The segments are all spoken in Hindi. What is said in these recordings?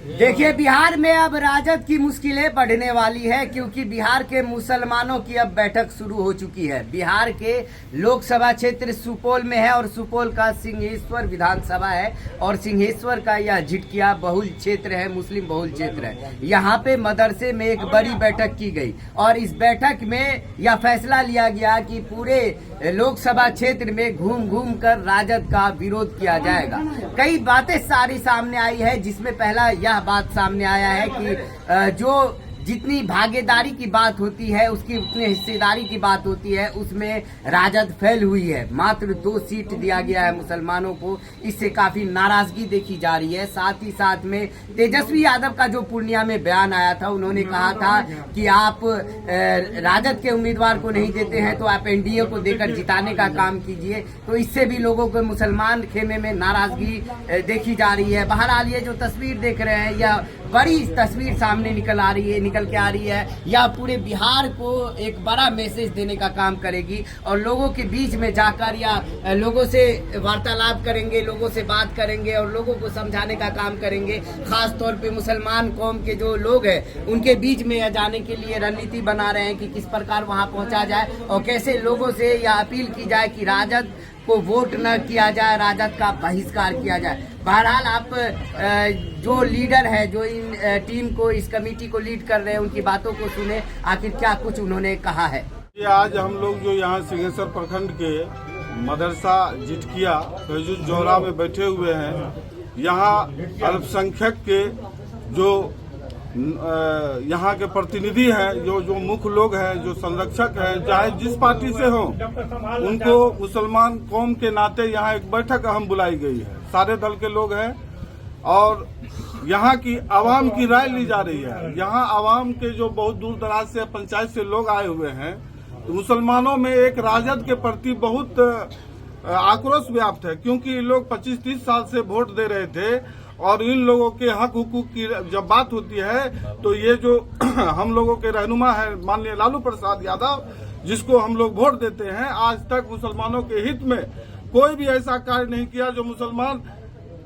देखिए, बिहार में अब राजद की मुश्किलें बढ़ने वाली है, क्योंकि बिहार के मुसलमानों की अब बैठक शुरू हो चुकी है। बिहार के लोकसभा क्षेत्र सुपौल में है और सुपौल का सिंहेश्वर विधानसभा है और सिंहेश्वर का यह झिटकिया बहुल क्षेत्र है, मुस्लिम बहुल क्षेत्र है। यहाँ पे मदरसे में एक बड़ी बैठक की गई और इस बैठक में यह फैसला लिया गया कि पूरे लोकसभा क्षेत्र में घूम घूम कर राजद का विरोध किया जाएगा। कई बातें सारी सामने आई है, जिसमें पहला यह बात सामने आया है कि जो जितनी भागीदारी की बात होती है उसकी उतनी हिस्सेदारी की बात होती है, उसमें राजद फेल हुई है। मात्र 2 सीट दिया गया है मुसलमानों को, इससे काफी नाराजगी देखी जा रही है। साथ ही साथ में तेजस्वी यादव का जो पूर्णिया में बयान आया था, उन्होंने कहा था कि आप राजद के उम्मीदवार को नहीं देते हैं तो आप एनडीए को देकर जिताने का काम कीजिए। तो इससे भी लोगों को मुसलमान खेमे में नाराजगी देखी जा रही है। बहरहाल ये जो तस्वीर देख रहे हैं, यह बड़ी तस्वीर सामने निकल के आ रही है। यह पूरे बिहार को एक बड़ा मैसेज देने का काम करेगी और लोगों के बीच में जाकर या लोगों से वार्तालाप करेंगे, लोगों से बात करेंगे और लोगों को समझाने का काम करेंगे। खास तौर पे मुसलमान कौम के जो लोग हैं उनके बीच में यह जाने के लिए रणनीति बना रहे हैं कि किस प्रकार वहां पहुंचा जाए और कैसे लोगों से यह अपील की जाए कि राजद को वोट न किया जाए, राजद का बहिष्कार किया जाए। बहरहाल आप जो लीडर है, जो इन टीम को, इस कमेटी को लीड कर रहे हैं, उनकी बातों को सुने, आखिर क्या कुछ उन्होंने कहा है। ये आज हम लोग जो यहाँ सिंहेश्वर प्रखंड के मदरसा जिटकिया फैजुल जोहरा में बैठे हुए हैं, यहाँ अल्पसंख्यक के जो यहाँ के प्रतिनिधि हैं, जो मुख्य लोग हैं, जो संरक्षक हैं, चाहे जिस पार्टी से हो, उनको मुसलमान कौम के नाते यहाँ एक बैठक अहम बुलाई गई है। सारे दल के लोग हैं और यहाँ की आवाम की राय ली जा रही है। यहाँ आवाम के जो बहुत दूर दराज से पंचायत से लोग आए हुए हैं, तो मुसलमानों में एक राजद के प्रति बहुत आक्रोश व्याप्त है, क्योंकि ये लोग 25-30 साल से वोट दे रहे थे और इन लोगों के हक हुकूक की जब बात होती है तो ये जो हम लोगों के रहनुमा है माननीय लालू प्रसाद यादव, जिसको हम लोग वोट देते हैं, आज तक मुसलमानों के हित में कोई भी ऐसा कार्य नहीं किया जो मुसलमान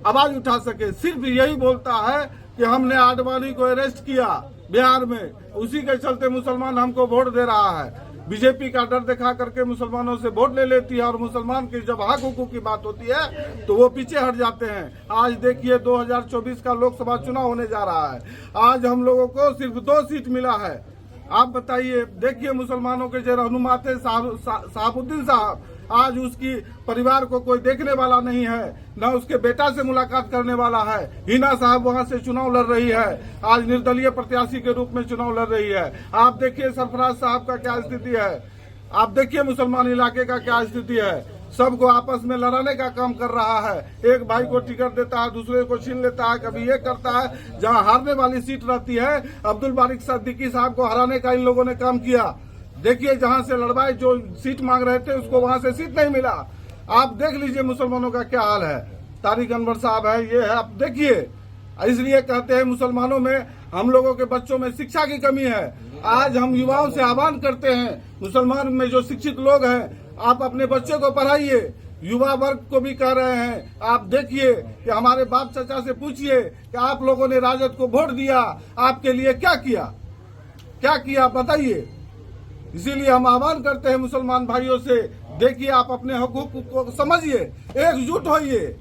आवाज उठा सके। सिर्फ यही बोलता है कि हमने आडवाणी को अरेस्ट किया बिहार में, उसी के चलते मुसलमान हमको वोट दे रहा है। बीजेपी का डर दिखा करके मुसलमानों से वोट ले लेती है और मुसलमान की जब हक हुकूक की बात होती है तो वो पीछे हट जाते हैं। आज देखिए 2024 का लोकसभा चुनाव होने जा रहा है। आज हम लोगों को सिर्फ 2 सीट मिला है। आप बताइए, देखिए मुसलमानों के जो रहनुमा थे साहबुद्दीन साहब, आज उसकी परिवार को कोई देखने वाला नहीं है, न उसके बेटा से मुलाकात करने वाला है। हिना साहब वहां से चुनाव लड़ रही है, आज निर्दलीय प्रत्याशी के रूप में चुनाव लड़ रही है। आप देखिए सरफराज साहब का क्या स्थिति है, आप देखिए मुसलमान इलाके का क्या स्थिति है। सबको आपस में लड़ाने का काम कर रहा है। एक भाई को टिकट देता है, दूसरे को छीन लेता है, कभी ये करता है। जहां हारने वाली सीट रहती है, अब्दुल बारिक सिद्दीकी साहब को हराने का इन लोगों ने काम किया। देखिए जहां से लड़वाई, जो सीट मांग रहे थे उसको वहां से सीट नहीं मिला। आप देख लीजिए मुसलमानों का क्या हाल है। तारिक अनवर साहब है, ये है, आप देखिए। इसलिए कहते हैं मुसलमानों में, हम लोगों के बच्चों में शिक्षा की कमी है। आज हम युवाओं से आह्वान करते हैं, मुसलमान में जो शिक्षित लोग हैं, आप अपने बच्चे को पढ़ाइए। युवा वर्ग को भी कह रहे हैं, आप देखिए कि हमारे बाप चाचा से पूछिए कि आप लोगों ने राजद को वोट दिया, आपके लिए क्या किया बताइए। इसीलिए हम आह्वान करते हैं मुसलमान भाइयों से, देखिए आप अपने हकूक को समझिए, एकजुट होइए।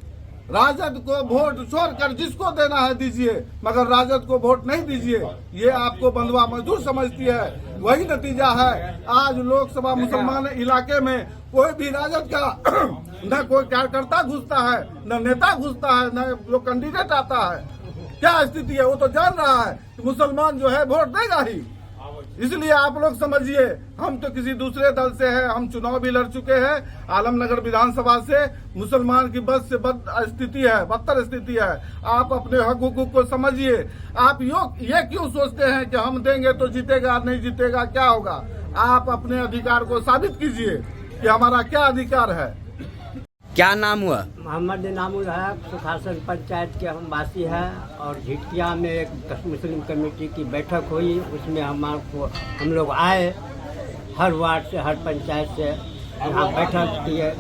राजद को वोट छोड़कर जिसको देना है दीजिए, मगर राजद को वोट नहीं दीजिए। ये आपको बंधुआ मजदूर समझती है, वही नतीजा है। आज लोकसभा मुसलमान इलाके में कोई भी राजद का न कोई कार्यकर्ता घुसता है, न नेता घुसता है, न जो कैंडिडेट आता है। क्या स्थिति है वो तो जान रहा है कि मुसलमान जो है वोट देगा ही। इसलिए आप लोग समझिए, हम तो किसी दूसरे दल से हैं, हम चुनाव भी लड़ चुके हैं आलमनगर विधानसभा से। मुसलमान की बद से बदतर स्थिति है। आप अपने हक हुकूक को समझिए। आप ये क्यों सोचते हैं कि हम देंगे तो जीतेगा, नहीं जीतेगा क्या होगा। आप अपने अधिकार को साबित कीजिए कि हमारा क्या अधिकार है। क्या नाम हुआ? मोहम्मद इनामुल है, सुखासन पंचायत के हम वासी हैं और झिटकिया में एक मुस्लिम कमेटी की बैठक हुई। उसमें हम लोग आए, हर वार्ड से, हर पंचायत से यहाँ बैठक किए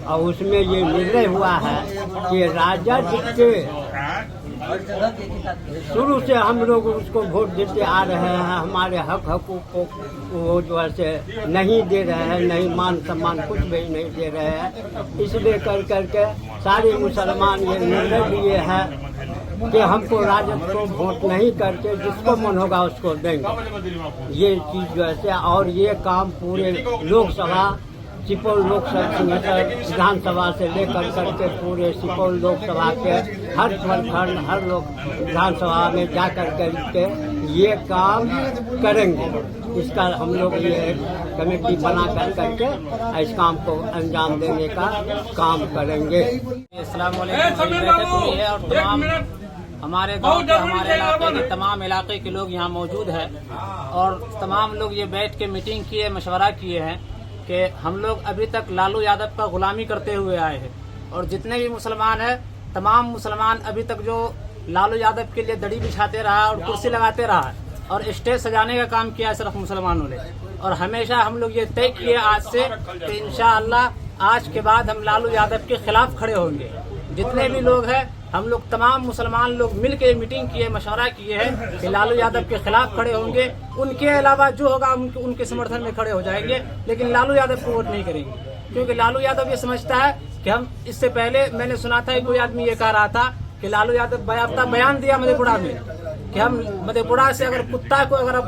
और उसमें ये निर्णय हुआ है कि राजद के शुरू से हम लोग उसको वोट देते आ रहे हैं। हमारे हक हकूक को वो जो है से नहीं दे रहे हैं, नहीं मान सम्मान कुछ भी नहीं दे रहे हैं। इसलिए कर करके सारे मुसलमान ये निर्णय लिए हैं कि हमको राजद को वोट नहीं करके जिसको मन होगा उसको देंगे। ये चीज़ जो है से, और ये काम पूरे लोकसभा सुपौल लोकसभा विधानसभा से लेकर करके पूरे सुपौल लोकसभा के हर प्रखंड हर लोक विधानसभा में जा कर करके ये काम करेंगे। इसका हम लोग ये कमेटी बना कर करके इस काम को अंजाम देने का काम करेंगे। अस्सलाम वालेकुम। बैठक हुई है और तमाम हमारे गांव के हमारे इलाके के तमाम इलाके के लोग यहाँ मौजूद हैं और तमाम लोग ये बैठ के मीटिंग किए, मशवरा किए हैं कि हम लोग अभी तक लालू यादव का गुलामी करते हुए आए हैं और जितने भी मुसलमान हैं तमाम मुसलमान अभी तक जो लालू यादव के लिए दड़ी बिछाते रहा और कुर्सी लगाते रहा और स्टेज सजाने का काम किया है सिर्फ मुसलमानों ने। और हमेशा हम लोग ये तय किए आज से कि इंशाअल्लाह आज के बाद हम लालू यादव के खिलाफ खड़े होंगे। जितने भी लोग हैं हम लोग तमाम मुसलमान लोग मिल के मीटिंग किए, मशवरा किए हैं कि लालू यादव के खिलाफ खड़े होंगे। उनके अलावा जो होगा उनके समर्थन में खड़े हो जाएंगे, लेकिन लालू यादव को वोट नहीं करेंगे क्योंकि लालू यादव ये समझता है कि हम इससे पहले मैंने सुना था कोई आदमी ये कह रहा था कि लालू यादव बाकायदा बयान दिया मधेपुरा में कि हम मधेपुरा से अगर कुत्ता को अगर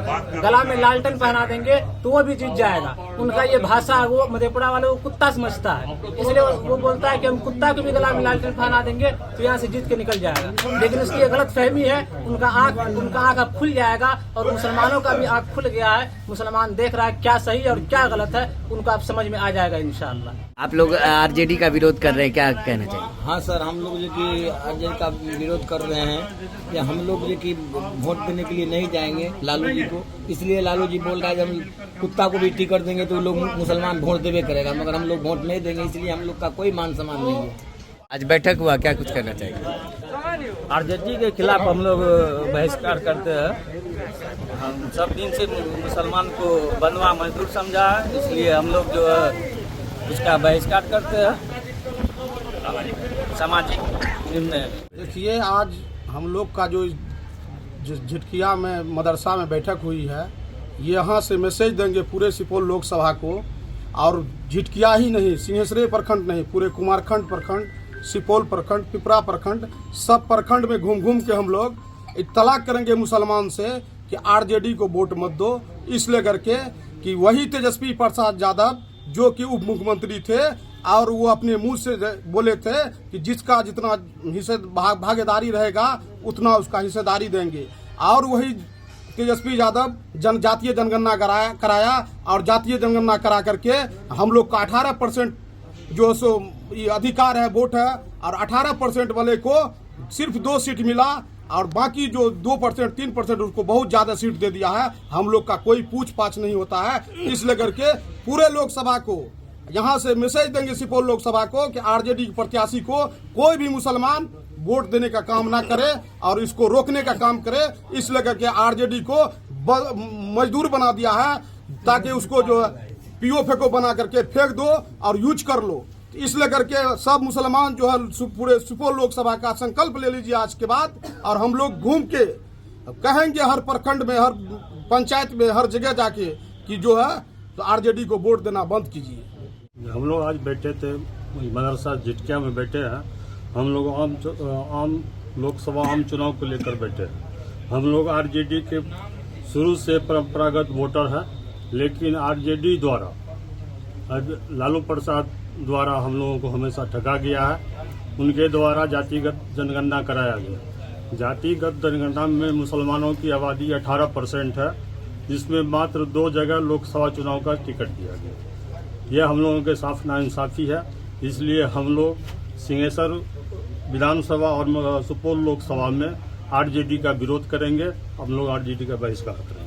गला में लालटेन पहना देंगे तो वो भी जीत जाएगा। उनका ये भाषा वो मधेपुरा वाले को कुत्ता समझता है, इसलिए वो बोलता है कि हम कुत्ता को भी गला में लालटेन पहना देंगे तो यहाँ से जीत के निकल जाएगा। लेकिन उसकी ये गलत फहमी है। उनका आँख अब खुल जाएगा और मुसलमानों का भी आँख खुल गया है। मुसलमान देख रहा है क्या सही और क्या गलत है, उनको अब समझ में आ जाएगा इंशाअल्लाह। आप लोग आरजेडी का विरोध कर रहे हैं, क्या कहना चाहिए? हाँ सर, हम लोग जो कि आरजेडी का विरोध कर रहे हैं कि हम लोग जो कि वोट देने के लिए नहीं जाएंगे लालू जी को। इसलिए लालू जी बोल रहा है कि हम कुत्ता को भी टिकट देंगे तो लोग मुसलमान वोट देवे करेगा, मगर हम लोग वोट नहीं देंगे। इसलिए हम लोग का कोई मान सम्मान नहीं है। आज बैठक हुआ, क्या कुछ करना चाहिए? आरजेडी के खिलाफ हम लोग बहिष्कार करते हैं। हम सब दिन से मुसलमान को बंधुआ मजदूर समझा है, इसलिए हम लोग जो है उसका बहिष्कार करते हैं। सामाजिक निर्णय देखिए, आज हम लोग का जो झिटकिया में मदरसा में बैठक हुई है, यहाँ से मैसेज देंगे पूरे सुपौल लोकसभा को। और झिटकिया ही नहीं, सिंहेश्वरी प्रखंड नहीं, पूरे कुमारखंड प्रखंड, सुपौल प्रखंड, पिपरा प्रखंड, सब प्रखंड में घूम घूम के हम लोग इत्तला करेंगे मुसलमान से कि आरजेडी को वोट मत दो। इसलिए करके कि वही तेजस्वी प्रसाद यादव जो कि उप मुख्यमंत्री थे और वो अपने मुंह से बोले थे कि जिसका जितना हिस्से भागीदारी रहेगा उतना उसका हिस्सेदारी देंगे। और वही तेजस्वी यादव जातीय जनगणना कराया और जातीय जनगणना करा करके हम लोग का 18% जो सो अधिकार है, वोट है, और 18% वाले को सिर्फ 2 सीट मिला और बाकी जो 2% 3% उसको बहुत ज्यादा सीट दे दिया है। हम लोग का कोई पूछ पाछ नहीं होता है। इसलिए करके पूरे लोकसभा को यहाँ से मैसेज देंगे सुपौल लोकसभा को कि आरजेडी प्रत्याशी को कोई भी मुसलमान वोट देने का काम ना करे और इसको रोकने का काम करे। इसलिए करके आरजेडी को मजदूर बना दिया है ताकि उसको जो पीओ को बना करके फेंक दो और यूज कर लो। इसलिए करके सब मुसलमान जो है पूरे सुपौल लोकसभा का संकल्प ले लीजिए आज के बाद, और हम लोग घूम के कहेंगे हर प्रखंड में, हर पंचायत में, हर जगह जाके कि जो है तो आरजेडी को वोट देना बंद कीजिए। हम लोग आज बैठे थे मदरसा झिटकिया में बैठे हैं। हम लोग आम लोकसभा आम चुनाव को लेकर बैठे हैं। हम लोग आरजेडी के शुरू से परंपरागत वोटर हैं, लेकिन आरजेडी द्वारा लालू प्रसाद द्वारा हम लोगों को हमेशा ठगा गया है। उनके द्वारा जातिगत जनगणना कराया गया। जातिगत जनगणना में मुसलमानों की आबादी 18% है, जिसमें मात्र 2 जगह लोकसभा चुनाव का टिकट दिया गया। यह हम लोगों के साथ नाइंसाफ़ी है। इसलिए हम लोग सिंहेश्वर विधानसभा और सुपौल लोकसभा में आरजेडी का विरोध करेंगे। हम लोग आरजेडी का बहिष्कार करेंगे।